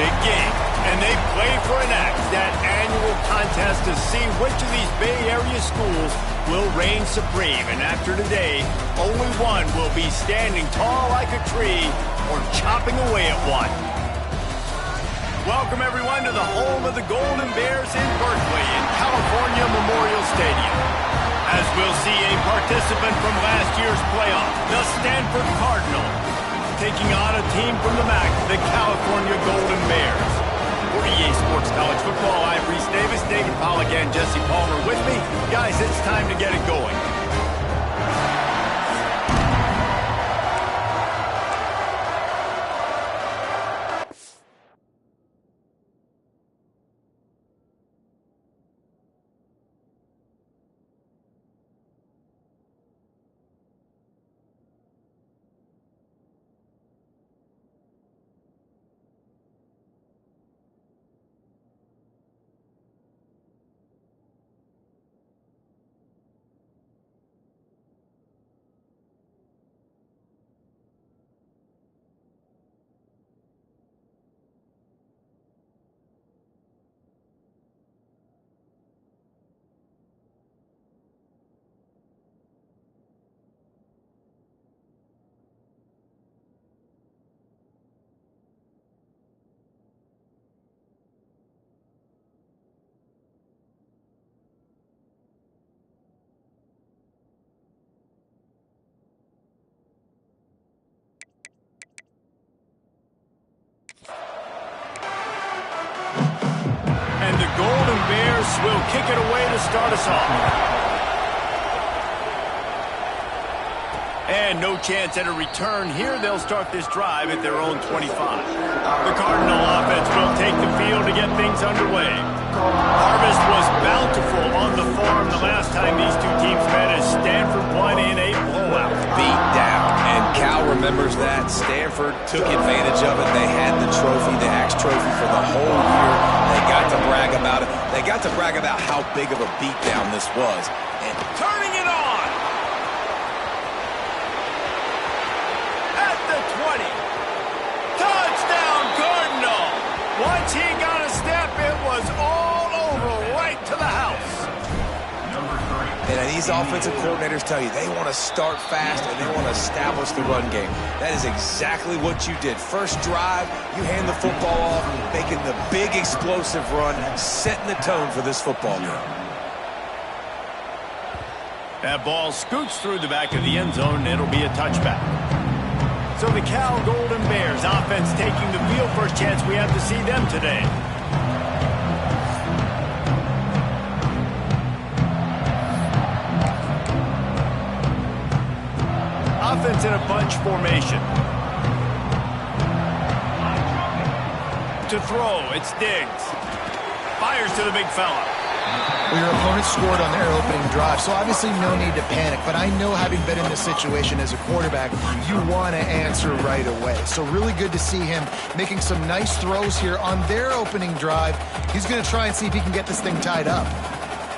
big game, and they play for an axe, that annual contest to see which of these Bay Area schools will reign supreme. And after today, only one will be standing tall like a tree or chopping away at one. Welcome, everyone, to the home of the Golden Bears in Berkeley in California Memorial Stadium. As we'll see a participant from last year's playoff, the Stanford Cardinal, taking on a team from the MAC, the California Golden Bears. For EA Sports College Football, I'm Reese Davis, David Pollack, and Jesse Palmer with me. Guys, it's time to get it going. And the Golden Bears will kick it away to start us off. And no chance at a return here. They'll start this drive at their own 25. The Cardinal offense will take the field to get things underway. Harvest was bountiful on the farm the last time these two teams met as Stanford won in a blowout. Beat down. And Cal remembers that. Stanford took advantage of it. They had the trophy, the Axe Trophy, for the whole year. They got to brag about it. They got to brag about how big of a beatdown this was. And turning it on! At the 20. Touchdown, Cardinal! Once he got a step, it was all over, right to the house. And these offensive coordinators tell you they want to start fast and they want to establish the run game. That is exactly what you did. First drive, you hand the football off, making the big explosive run, setting the tone for this football game. That ball scoots through the back of the end zone, and it'll be a touchback. So the Cal Golden Bears offense taking the field. First chance we have to see them today. Offense in a bunch formation. To throw, it's Diggs. Fires to the big fella. Well, your opponent scored on their opening drive, so obviously no need to panic. But I know, having been in this situation as a quarterback, you want to answer right away. So really good to see him making some nice throws here on their opening drive. He's going to try and see if he can get this thing tied up.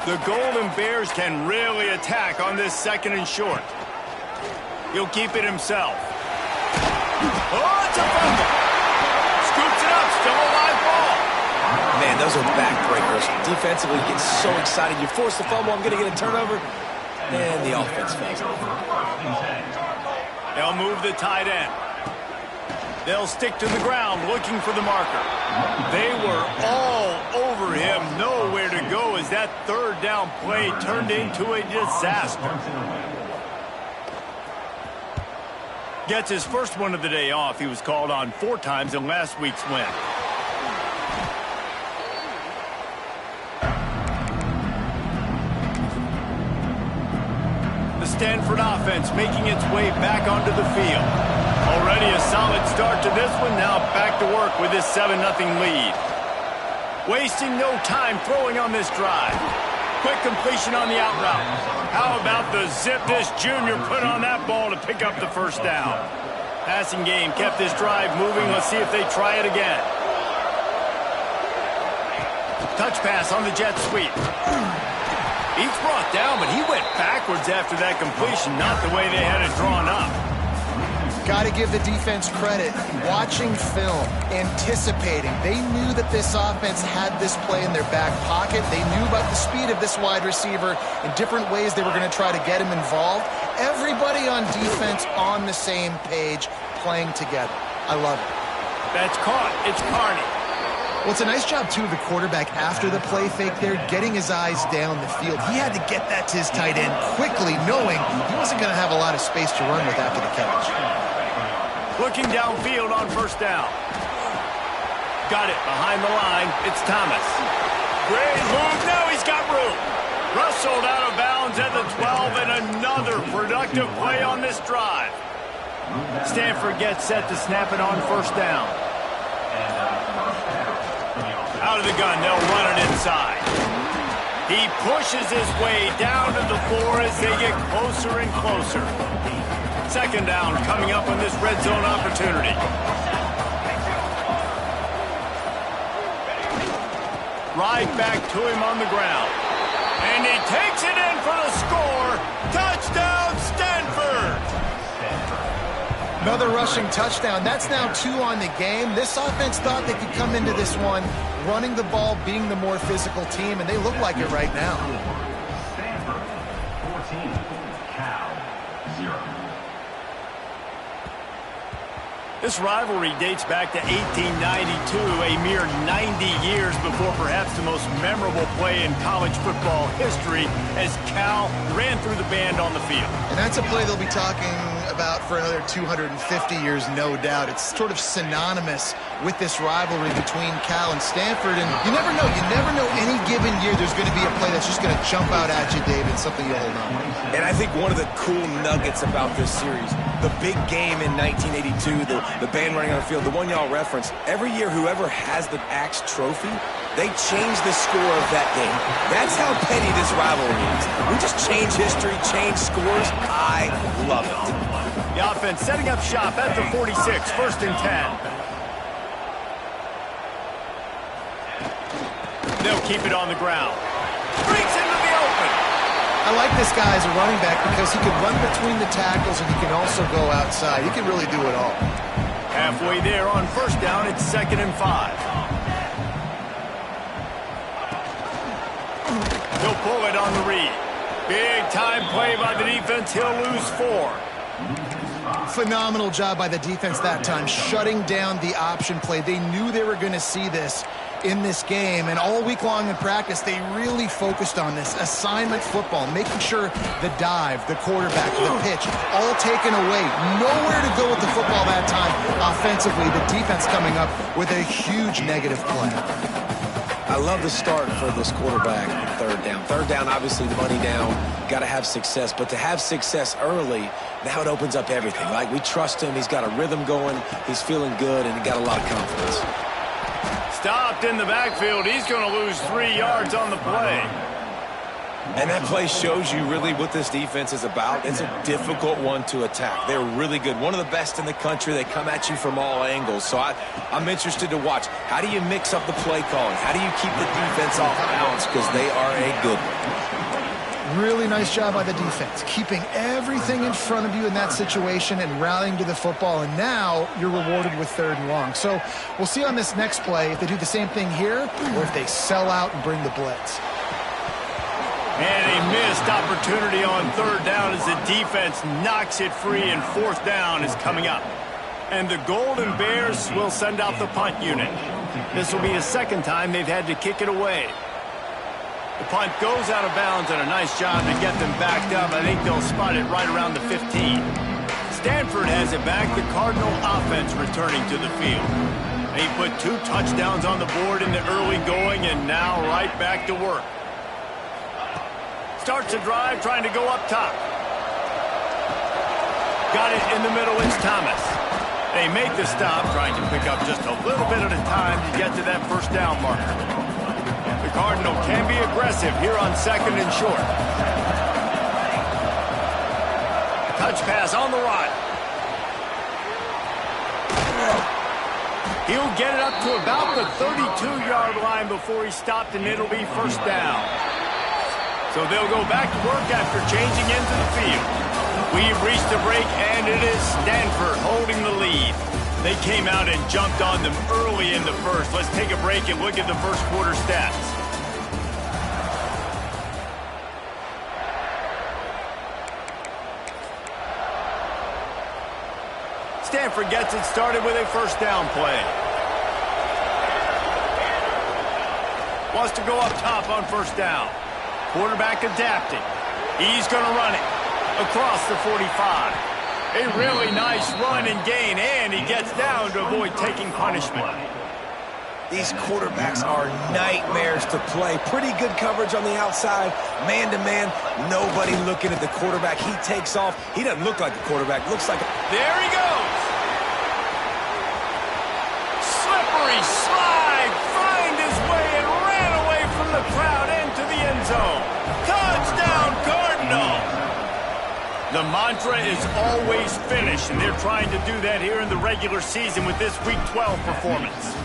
The Golden Bears can really attack on this second and short. He'll keep it himself. Oh, it's a fumble. Scoops it up, still a live ball. Man, those are backbreakers. Defensively, you get so excited. You force the fumble, I'm going to get a turnover. And the offense fails. They'll move the tight end. They'll stick to the ground looking for the marker. They were all over him. Nowhere to go as that third down play turned into a disaster. Gets his first one of the day off. He was called on 4 times in last week's win. The Stanford offense making its way back onto the field. Already a solid start to this one. Now back to work with this 7-0 lead. Wasting no time throwing on this drive. Quick completion on the out route. How about the zip this junior put on that ball to pick up the first down? Passing game kept this drive moving. Let's see if they try it again. Touch pass on the jet sweep. He's brought down, but he went backwards after that completion, not the way they had it drawn up. Got to give the defense credit. Watching film, anticipating. They knew that this offense had this play in their back pocket. They knew about the speed of this wide receiver and different ways they were going to try to get him involved. Everybody on defense on the same page, playing together. I love it. That's caught. It's Carney. Well, it's a nice job, too, of the quarterback after the play fake there, getting his eyes down the field. He had to get that to his tight end quickly, knowing he wasn't going to have a lot of space to run with after the catch. Looking downfield on first down. Got it behind the line. It's Thomas. Great move. Now he's got room. Rustled out of bounds at the 12, and another productive play on this drive. Stanford gets set to snap it on first down. Out of the gun, they'll run it inside. He pushes his way down to the floor as they get closer and closer. Second down coming up on this red zone opportunity. Right back to him on the ground. And he takes it in for the score. Touchdown, Stanford! Another rushing touchdown. That's now 2 on the game. This offense thought they could come into this one running the ball, being the more physical team, and they look like it right now. Stanford 14, Cal 0. This rivalry dates back to 1892, a mere 90 years before perhaps the most memorable play in college football history as Cal ran through the band on the field. And that's a play they'll be talking about for another 250 years, no doubt. It's sort of synonymous with this rivalry between Cal and Stanford, and you never know. You never know any given year there's going to be a play that's just going to jump out at you, David, something you hold on. And I think one of the cool nuggets about this series, the big game in 1982, the band running on the field, the one y'all referenced, every year whoever has the Axe trophy, they change the score of that game. That's how petty this rivalry is. We just change history, change scores. I love it. The offense setting up shop at the 46, first and 10. They'll keep it on the ground. Breaks into the open. I like this guy as a running back because he can run between the tackles and he can also go outside. He can really do it all. Halfway there on first down, it's 2nd and 5. He'll pull it on the read. Big time play by the defense. He'll lose 4. Phenomenal job by the defense that time, shutting down the option play. They knew they were going to see this in this game, and all week long in practice, they really focused on this assignment football, making sure the dive, the quarterback, the pitch, all taken away. Nowhere to go with the football that time offensively. The defense coming up with a huge negative play. I love the start for this quarterback. Third down. Third down, obviously, money down. Got to have success. But to have success early, now it opens up everything. Like, we trust him. He's got a rhythm going. He's feeling good, and he got a lot of confidence. Stopped in the backfield. He's going to lose 3 yards on the play. And that play shows you really what this defense is about. It's a difficult one to attack. They're really good. One of the best in the country. They come at you from all angles. So I'm interested to watch. How do you mix up the play calling? How do you keep the defense off balance? Because they are a good one. Really nice job by the defense, keeping everything in front of you in that situation and rallying to the football. And now you're rewarded with 3rd and long. So we'll see on this next play if they do the same thing here or if they sell out and bring the blitz. And a missed opportunity on 3rd down as the defense knocks it free, and 4th down is coming up. And the Golden Bears will send out the punt unit. This will be the 2nd time they've had to kick it away. The punt goes out of bounds, and a nice job to get them backed up. I think they'll spot it right around the 15. Stanford has it back. The Cardinal offense returning to the field. They put 2 touchdowns on the board in the early going, and now right back to work. Starts a drive, trying to go up top. Got it in the middle, it's Thomas. They make the stop, trying to pick up just a little bit at a time to get to that 1st down marker. The Cardinal can be aggressive here on 2nd and short. Touch pass on the run. He'll get it up to about the 32-yard line before he's stopped, and it'll be 1st down. So they'll go back to work after changing into the field. We've reached the break, and it is Stanford holding the lead. They came out and jumped on them early in the first. Let's take a break and look at the first quarter stats. Stanford gets it started with a first down play. Wants to go up top on first down. Quarterback adapting. He's going to run it across the 45. A really nice run and gain, and he gets down to avoid taking punishment. These quarterbacks are nightmares to play. Pretty good coverage on the outside. Man-to-man, nobody looking at the quarterback. He takes off. He doesn't look like a quarterback. Looks like a... There he goes. Slippery slide. Find his way and ran away from the crowd into the end zone. Touchdown, Cardinal. The mantra is always finish, and they're trying to do that here in the regular season with this Week 12 performance.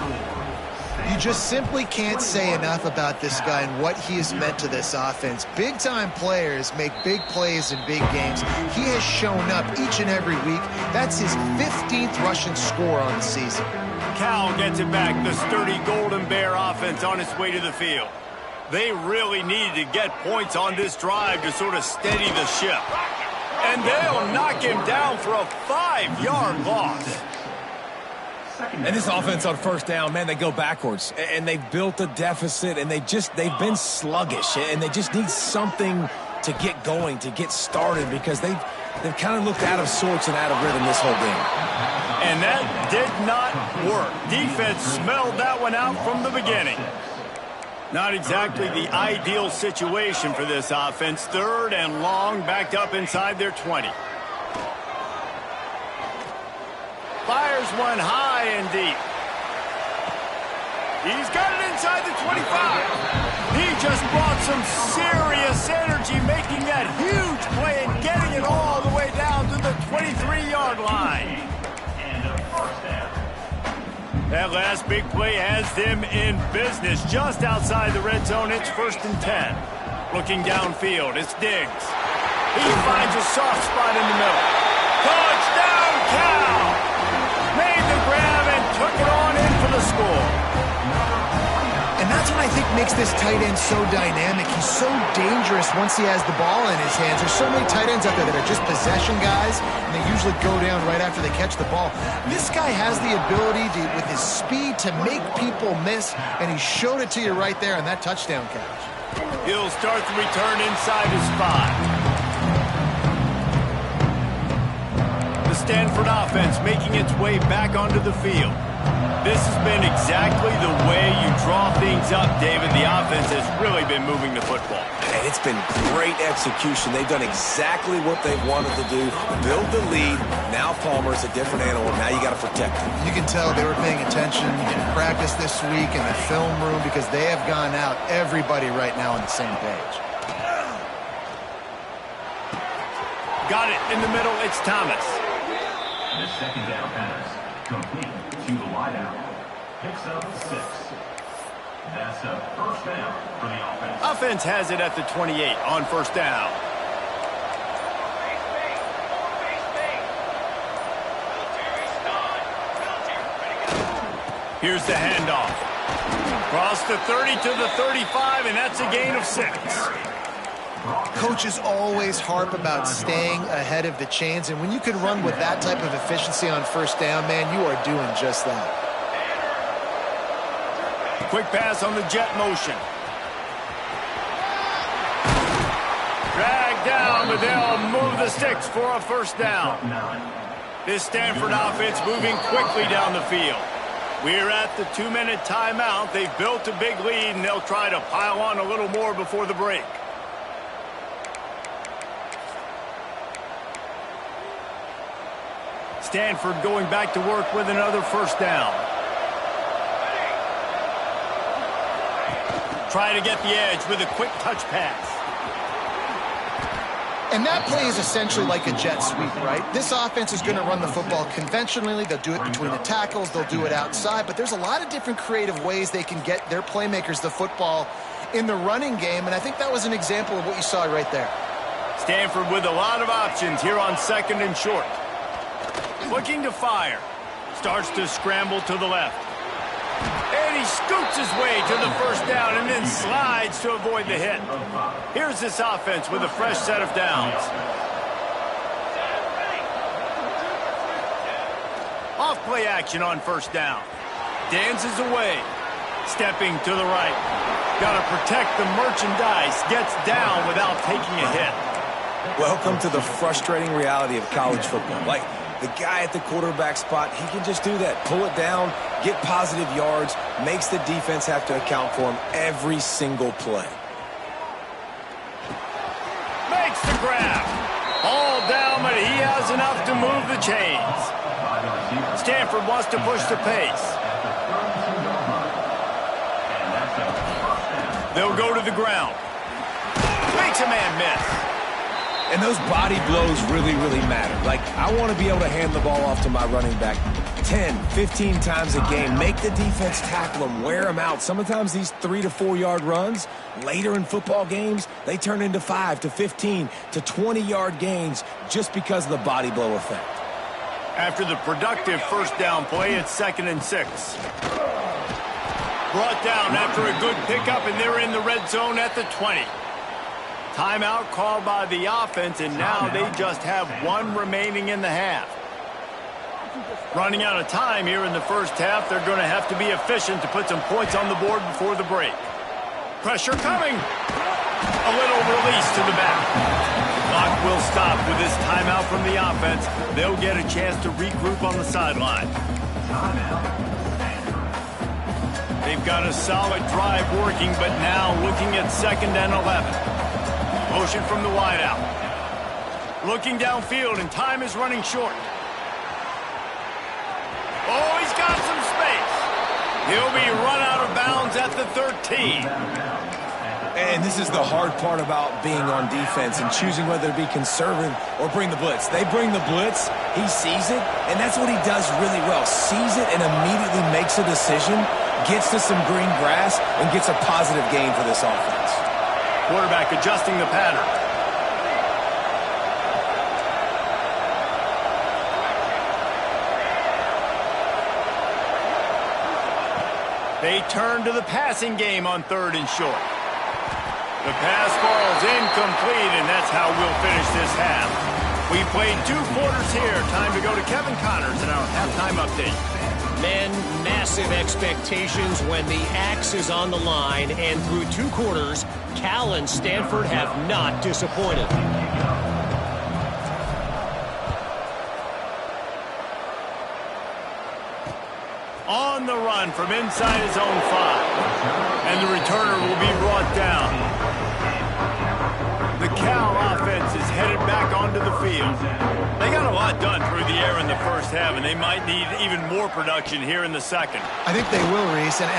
You just simply can't say enough about this guy and what he has meant to this offense. Big-time players make big plays in big games. He has shown up each and every week. That's his 15th rushing score on the season. Cal gets it back, the sturdy Golden Bear offense on its way to the field. They really needed to get points on this drive to sort of steady the ship. And they'll knock him down for a 5-yard loss. And this offense on first down, man, they go backwards. And they've built a deficit, and they've been sluggish. And they just need something to get going, to get started, because they've kind of looked out of sorts and out of rhythm this whole game. And that did not work. Defense smelled that one out from the beginning. Not exactly the ideal situation for this offense. Third and long, backed up inside their 20. Fires one high and deep. He's got it inside the 25. He just brought some serious energy, making that huge play and getting it all the way down to the 23-yard line. That last big play has them in business just outside the red zone. It's 1st and 10. Looking downfield, it's Diggs. He finds a soft spot in the middle. Touchdown, Cal! Made the grab and took it on in for the score. And that's what I think makes this tight end so dynamic. He's so dangerous once he has the ball in his hands. There's so many tight ends out there that are just possession guys, and they usually go down right after they catch the ball. This guy has the ability to, with his speed, to make people miss, and he showed it to you right there on that touchdown catch. He'll start the return inside his 5. The Stanford offense making its way back onto the field. This has been exactly the way you draw things up, David. The offense has really been moving the football. And it's been great execution. They've done exactly what they've wanted to do. Build the lead. Now Palmer's a different animal. Now you got to protect him. You can tell they were paying attention in practice this week in the film room, because they have gone out, everybody right now on the same page. Got it in the middle. It's Thomas. The second down pass complete to the wideout. Picks up 6. That's a first down for the offense. Offense has it at the 28 on first down. Here's the handoff. Cross the 30 to the 35, and that's a gain of 6. Coaches always harp about staying ahead of the chains, and when you can run with that type of efficiency on first down, man, you are doing just that. Quick pass on the jet motion. Dragged down, but they'll move the sticks for a first down. This Stanford offense moving quickly down the field. We're at the 2-minute timeout. They've built a big lead, and they'll try to pile on a little more before the break. Stanford going back to work with another first down. Try to get the edge with a quick touch pass. And that play is essentially like a jet sweep, right? This offense is going to run the football conventionally. They'll do it between the tackles. They'll do it outside. But there's a lot of different creative ways they can get their playmakers the football in the running game. And I think that was an example of what you saw right there. Stanford with a lot of options here on 2nd and short. Looking to fire. Starts to scramble to the left. And he scoots his way to the first down and then slides to avoid the hit. Here's this offense with a fresh set of downs. Off play action on first down. Dances away. Stepping to the right. Got to protect the merchandise. Gets down without taking a hit. Welcome to the frustrating reality of college football. Like, the guy at the quarterback spot, he can just do that. Pull it down, get positive yards, makes the defense have to account for him every single play. Makes the grab. All down, but he has enough to move the chains. Stanford wants to push the pace. They'll go to the ground. Makes a man miss. And those body blows really, really matter. Like, I want to be able to hand the ball off to my running back 10, 15 times a game. Make the defense tackle them, wear them out. Sometimes these 3 to 4 yard runs, later in football games, they turn into 5 to 15 to 20 yard gains just because of the body blow effect. After the productive first down play, it's 2nd and 6. Brought down after a good pickup, and they're in the red zone at the 20. Timeout called by the offense, and now they just have one remaining in the half. Running out of time here in the first half, they're going to have to be efficient to put some points on the board before the break. Pressure coming. A little release to the back. Clock will stop with this timeout from the offense. They'll get a chance to regroup on the sideline. They've got a solid drive working, but now looking at 2nd and 11. Motion from the wideout. Looking downfield, and time is running short. Oh, he's got some space. He'll be run out of bounds at the 13. And this is the hard part about being on defense and choosing whether to be conservative or bring the blitz. They bring the blitz, he sees it, and that's what he does really well. Sees it and immediately makes a decision, gets to some green grass, and gets a positive gain for this offense. Quarterback adjusting the pattern. They turn to the passing game on 3rd and short. The pass falls incomplete, and that's how we'll finish this half. We played 2 quarters here. Time to go to Kevin Connors in our halftime update. Men, massive expectations when the axe is on the line, and through 2 quarters, Cal and Stanford have not disappointed. On the run from inside his own 5. And the returner will be brought down. The Cal offense is headed back onto the field. They got a lot done through the air in the first half, and they might need even more production here in the second. I think they will, Reese, and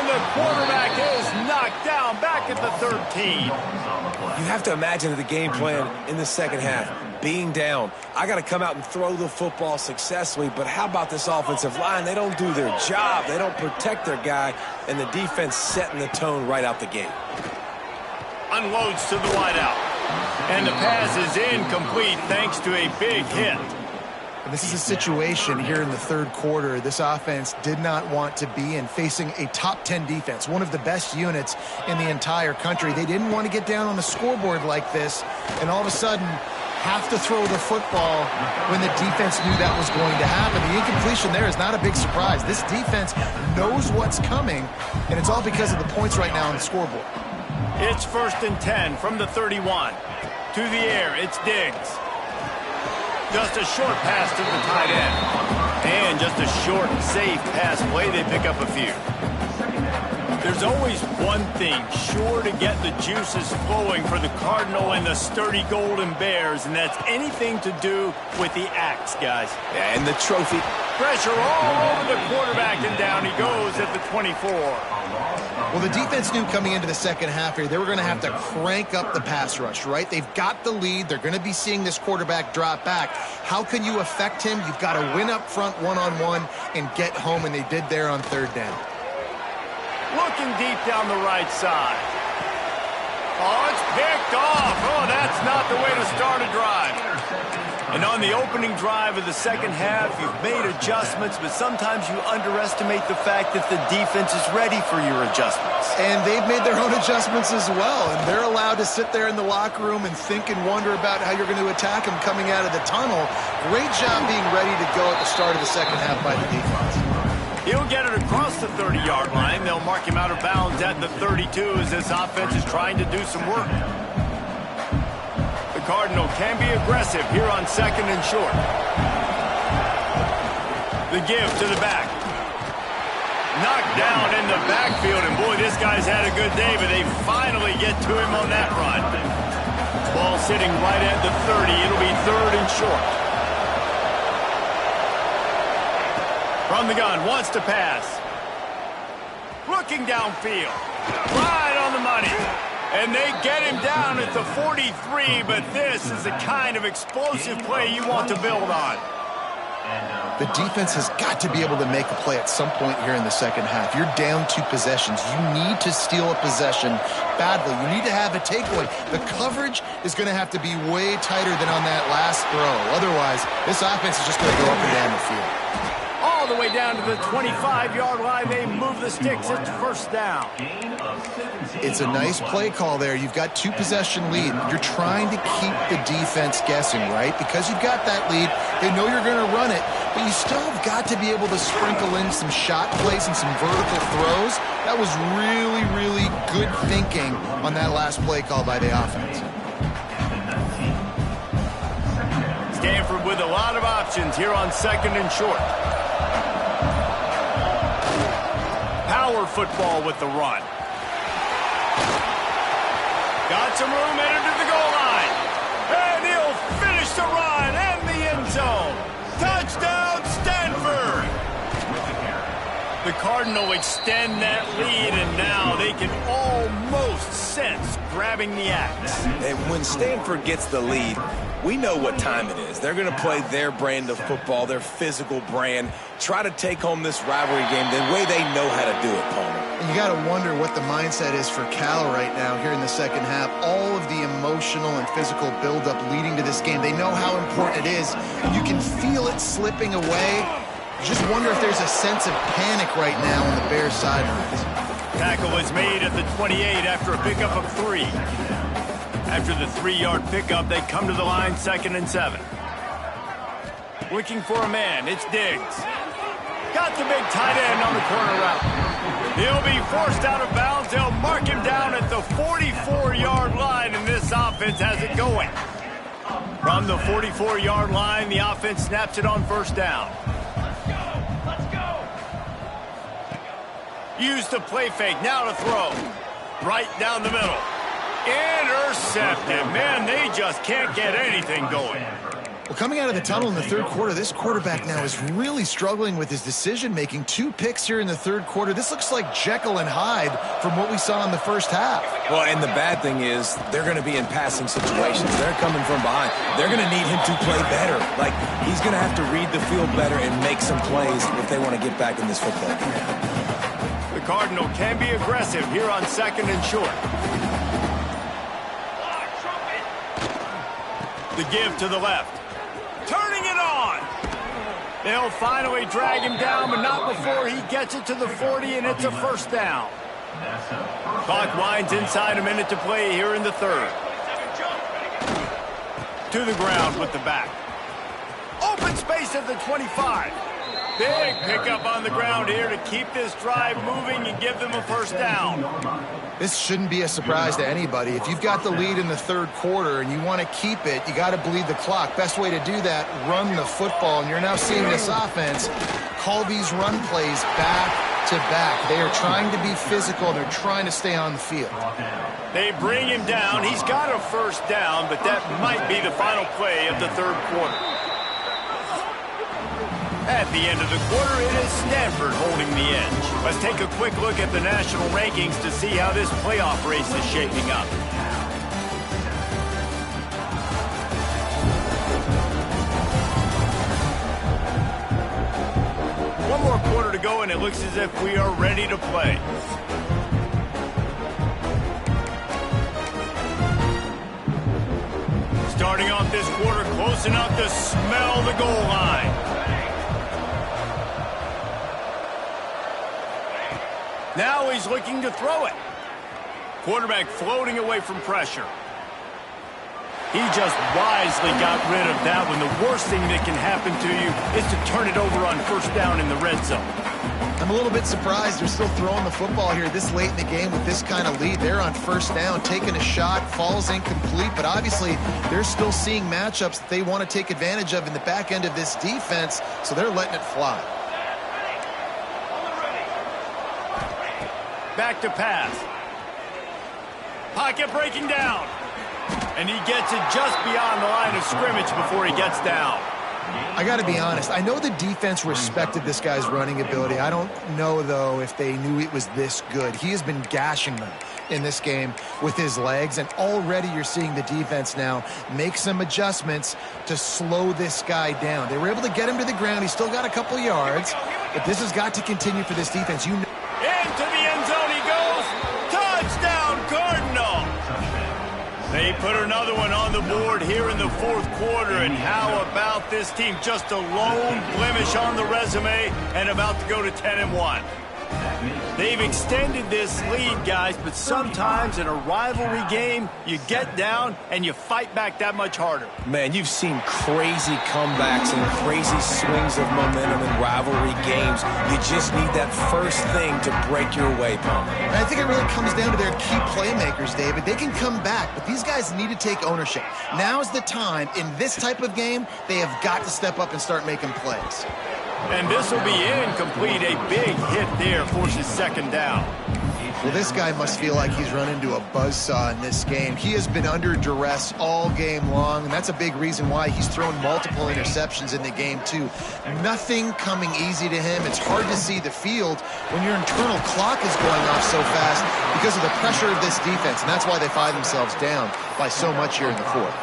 the quarterback is knocked down back at the 13. You have to imagine the game plan in the second half. Being down, I got to come out and throw the football successfully, but how about this offensive line? They don't do their job. They don't protect their guy, and the defense setting the tone right out the gate. Unloads to the wideout. And the pass is incomplete thanks to a big hit. This is a situation here in the 3rd quarter this offense did not want to be in, facing a top 10 defense, one of the best units in the entire country. They didn't want to get down on the scoreboard like this and all of a sudden have to throw the football when the defense knew that was going to happen. The incompletion there is not a big surprise. This defense knows what's coming, and it's all because of the points right now on the scoreboard. It's 1st and 10 from the 31. To the air, it's Diggs. Just a short pass to the tight end. And just a short, safe pass play. They pick up a few. There's always one thing sure to get the juices flowing for the Cardinal and the sturdy Golden Bears, and that's anything to do with the axe, guys. Yeah, and the trophy. Pressure all over the quarterback, and down he goes at the 24. Well, the defense knew coming into the second half here, they were going to have to crank up the pass rush, right? They've got the lead. They're going to be seeing this quarterback drop back. How can you affect him? You've got to win up front one-on-one and get home, and they did there on 3rd down. Looking deep down the right side. Oh, it's picked off. Oh, that's not the way to start a drive. And on the opening drive of the second half, you've made adjustments, but sometimes you underestimate the fact that the defense is ready for your adjustments. And they've made their own adjustments as well, and they're allowed to sit there in the locker room and think and wonder about how you're going to attack them coming out of the tunnel. Great job being ready to go at the start of the second half by the defense. He'll get it across the 30-yard line. They'll mark him out of bounds at the 32 as this offense is trying to do some work. The Cardinal can be aggressive here on second and short. The give to the back. Knocked down in the backfield, and boy, this guy's had a good day, but they finally get to him on that run. Ball sitting right at the 30. It'll be third and short. From the gun, wants to pass. Looking downfield. Right on the money. And they get him down at the 43, but this is the kind of explosive play you want to build on. The defense has got to be able to make a play at some point here in the second half. You're down 2 possessions. You need to steal a possession badly. You need to have a takeaway. The coverage is going to have to be way tighter than on that last throw. Otherwise, this offense is just going to go up and down the field. All the way down to the 25-yard line. They move the sticks. It's first down. It's a nice play call there. You've got 2 possession lead. You're trying to keep the defense guessing, right? Because you've got that lead, they know you're going to run it, but you still have got to be able to sprinkle in some shot plays and some vertical throws. That was really, really good thinking on that last play call by the offense. Stanford with a lot of options here on second and short. Power football with the run. Got some room, headed to the goal line. And he'll finish the run and the end zone. Touchdown, Stanford! The Cardinal extend that lead, and now they can almost sense grabbing the axe. And when Stanford gets the lead, we know what time it is. They're going to play their brand of football, their physical brand, try to take home this rivalry game the way they know how to do it, Palmer. You got to wonder what the mindset is for Cal right now here in the second half. All of the emotional and physical buildup leading to this game. They know how important it is. You can feel it slipping away. Just wonder if there's a sense of panic right now on the Bears sidelines. Tackle is made at the 28 after a pickup of 3. After the 3-yard pickup, they come to the line, 2nd and 7. Looking for a man, it's Diggs. Got the big tight end on the corner route. He'll be forced out of bounds. They'll mark him down at the 44-yard line, and this offense has it going. From the 44-yard line, the offense snaps it on first down. Use the play fake, now to throw. Right down the middle. Intercepted. Man, they just can't get anything going. Well, coming out of the tunnel in the third quarter, this quarterback now is really struggling with his decision-making. 2 picks here in the third quarter. This looks like Jekyll and Hyde from what we saw in the first half. Well, and the bad thing is they're going to be in passing situations. They're coming from behind. They're going to need him to play better. Like, he's going to have to read the field better and make some plays if they want to get back in this football game. The Cardinal can be aggressive here on 2nd and short. The give to the left. Turning it on. They'll finally drag him down, but not before he gets it to the 40, and it's a first down. Clock winds inside a minute to play here in the third. To the ground with the back. Open space at the 25. Big pickup on the ground here to keep this drive moving and give them a first down. This shouldn't be a surprise to anybody. If you've got the lead in the third quarter and you want to keep it, you got to bleed the clock. Best way to do that, run the football. And you're now seeing this offense call these run plays back to back. They are trying to be physical. They're trying to stay on the field. They bring him down. He's got a first down, but that might be the final play of the third quarter. At the end of the quarter, it is Stanford holding the edge. Let's take a quick look at the national rankings to see how this playoff race is shaping up. One more quarter to go, and it looks as if we are ready to play. Starting off this quarter close enough to smell the goal line. Now he's looking to throw it. Quarterback floating away from pressure. He just wisely got rid of that one. The worst thing that can happen to you is to turn it over on first down in the red zone. I'm a little bit surprised they're still throwing the football here this late in the game with this kind of lead. They're on first down, taking a shot, falls incomplete, but obviously they're still seeing matchups that they want to take advantage of in the back end of this defense, so they're letting it fly. Back to pass. Pocket breaking down. And he gets it just beyond the line of scrimmage before he gets down. I got to be honest. I know the defense respected this guy's running ability. I don't know, though, if they knew it was this good. He has been gashing them in this game with his legs, and already you're seeing the defense now make some adjustments to slow this guy down. They were able to get him to the ground. He's still got a couple yards, but this has got to continue for this defense. You know. Into the end zone he goes. Touchdown, Cardinal. They put another one on the board here in the fourth quarter, and how about this team? Just a lone blemish on the resume and about to go to 10-1. They've extended this lead, guys, but sometimes in a rivalry game, you get down and you fight back that much harder. Man, you've seen crazy comebacks and crazy swings of momentum in rivalry games. You just need that first thing to break your way, Palmer. And I think it really comes down to their key playmakers, David. They can come back, but these guys need to take ownership. Now's the time. In this type of game, they have got to step up and start making plays. And this will be incomplete. A big hit there forces second down. Well, this guy must feel like he's run into a buzzsaw in this game. He has been under duress all game long, and that's a big reason why he's thrown multiple interceptions in the game, too. Nothing coming easy to him. It's hard to see the field when your internal clock is going off so fast because of the pressure of this defense, and that's why they find themselves down by so much here in the fourth.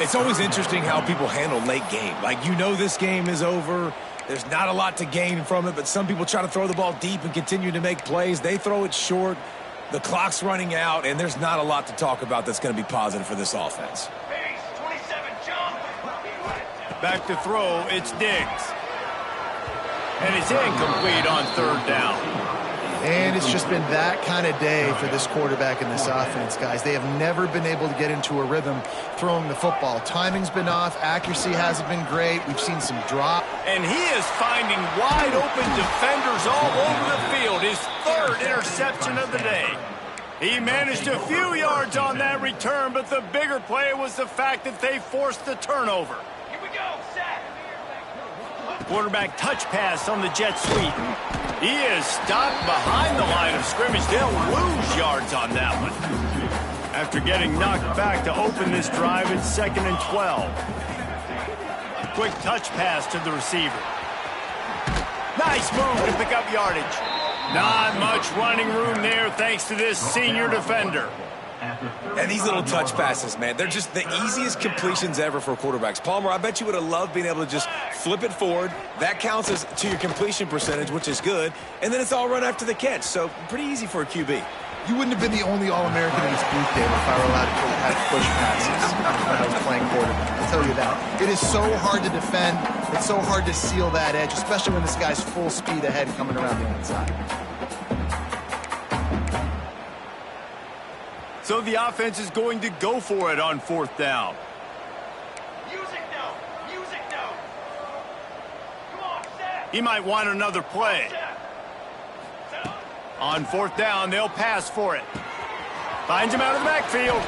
It's always interesting how people handle late game. Like, you know this game is over. There's not a lot to gain from it, but some people try to throw the ball deep and continue to make plays. They throw it short. The clock's running out, and there's not a lot to talk about that's going to be positive for this offense. Back to throw, it's Diggs. And it's incomplete on third down. And it's just been that kind of day for this quarterback and this offense, guys. They have never been able to get into a rhythm throwing the football. Timing's been off. Accuracy hasn't been great. We've seen some drop. And he is finding wide open defenders all over the field. His third interception of the day. He managed a few yards on that return, but the bigger play was the fact that they forced the turnover. Here we go, set. Quarterback touch pass on the jet sweep. He is stopped behind the line of scrimmage. They'll lose yards on that one. After getting knocked back to open this drive, it's 2nd and 12. Quick touch pass to the receiver. Nice move to pick up yardage. Not much running room there thanks to this senior defender. And these little touch passes, man, they're just the easiest completions ever for quarterbacks. Palmer, I bet you would have loved being able to just flip it forward. That counts as to your completion percentage, which is good. And then it's all run after the catch, so pretty easy for a QB. You wouldn't have been the only All-American in this booth, David, if I were allowed to have push passes when I was playing quarterback. I'll tell you that. It is so hard to defend. It's so hard to seal that edge, especially when this guy's full speed ahead coming around the inside. So the offense is going to go for it on fourth down. Music now. Music now. Come on, set. He might want another play. On fourth down, they'll pass for it. Finds him out of the backfield.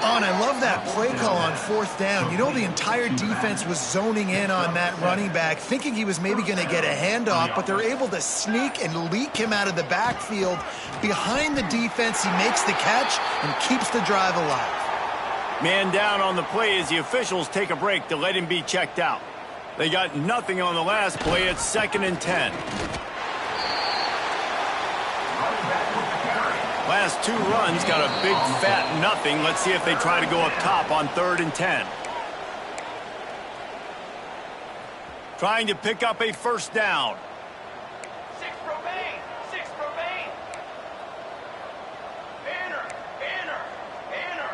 Oh, and I love that play call on fourth down. You know, the entire defense was zoning in on that running back, thinking he was maybe going to get a handoff, but they're able to sneak and leak him out of the backfield. Behind the defense, he makes the catch and keeps the drive alive. Man down on the play as the officials take a break to let him be checked out. They got nothing on the last play. It's 2nd and 10. Last two runs got a big fat nothing. Let's see if they try to go up top on 3rd and 10. Trying to pick up a first down. 6 Romaine. 6 Romaine. Banner. Banner. Banner.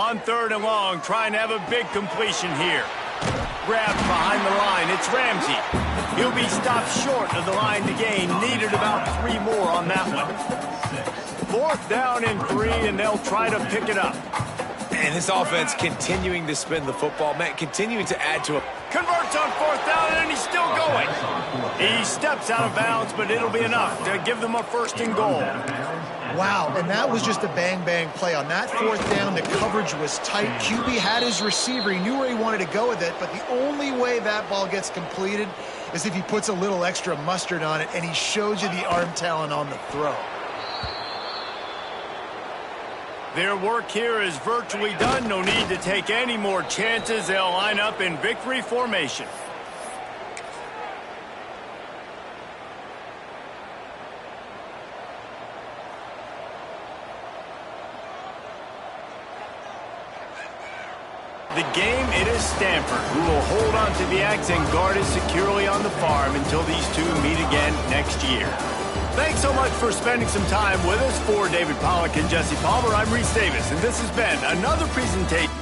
On 3rd and long, trying to have a big completion here. Grabbed behind the line. It's Ramsey. He'll be stopped short of the line to gain. Needed about 3 more on that one. 4th down and 3, and they'll try to pick it up. And this offense continuing to spin the football, Matt, continuing to add to it. Converts on 4th down, and he's still going. He steps out of bounds, but it'll be enough to give them a 1st and goal. Wow, and that was just a bang-bang play. On that 4th down, the coverage was tight. QB had his receiver. He knew where he wanted to go with it, but the only way that ball gets completed is if he puts a little extra mustard on it, and he shows you the arm talent on the throw. Their work here is virtually done. No need to take any more chances. They'll line up in victory formation. The game, it is Stanford, who will hold on to the axe and guard it securely on the farm until these two meet again next year. Thanks so much for spending some time with us. For David Pollack and Jesse Palmer, I'm Reese Davis, and this has been another presentation.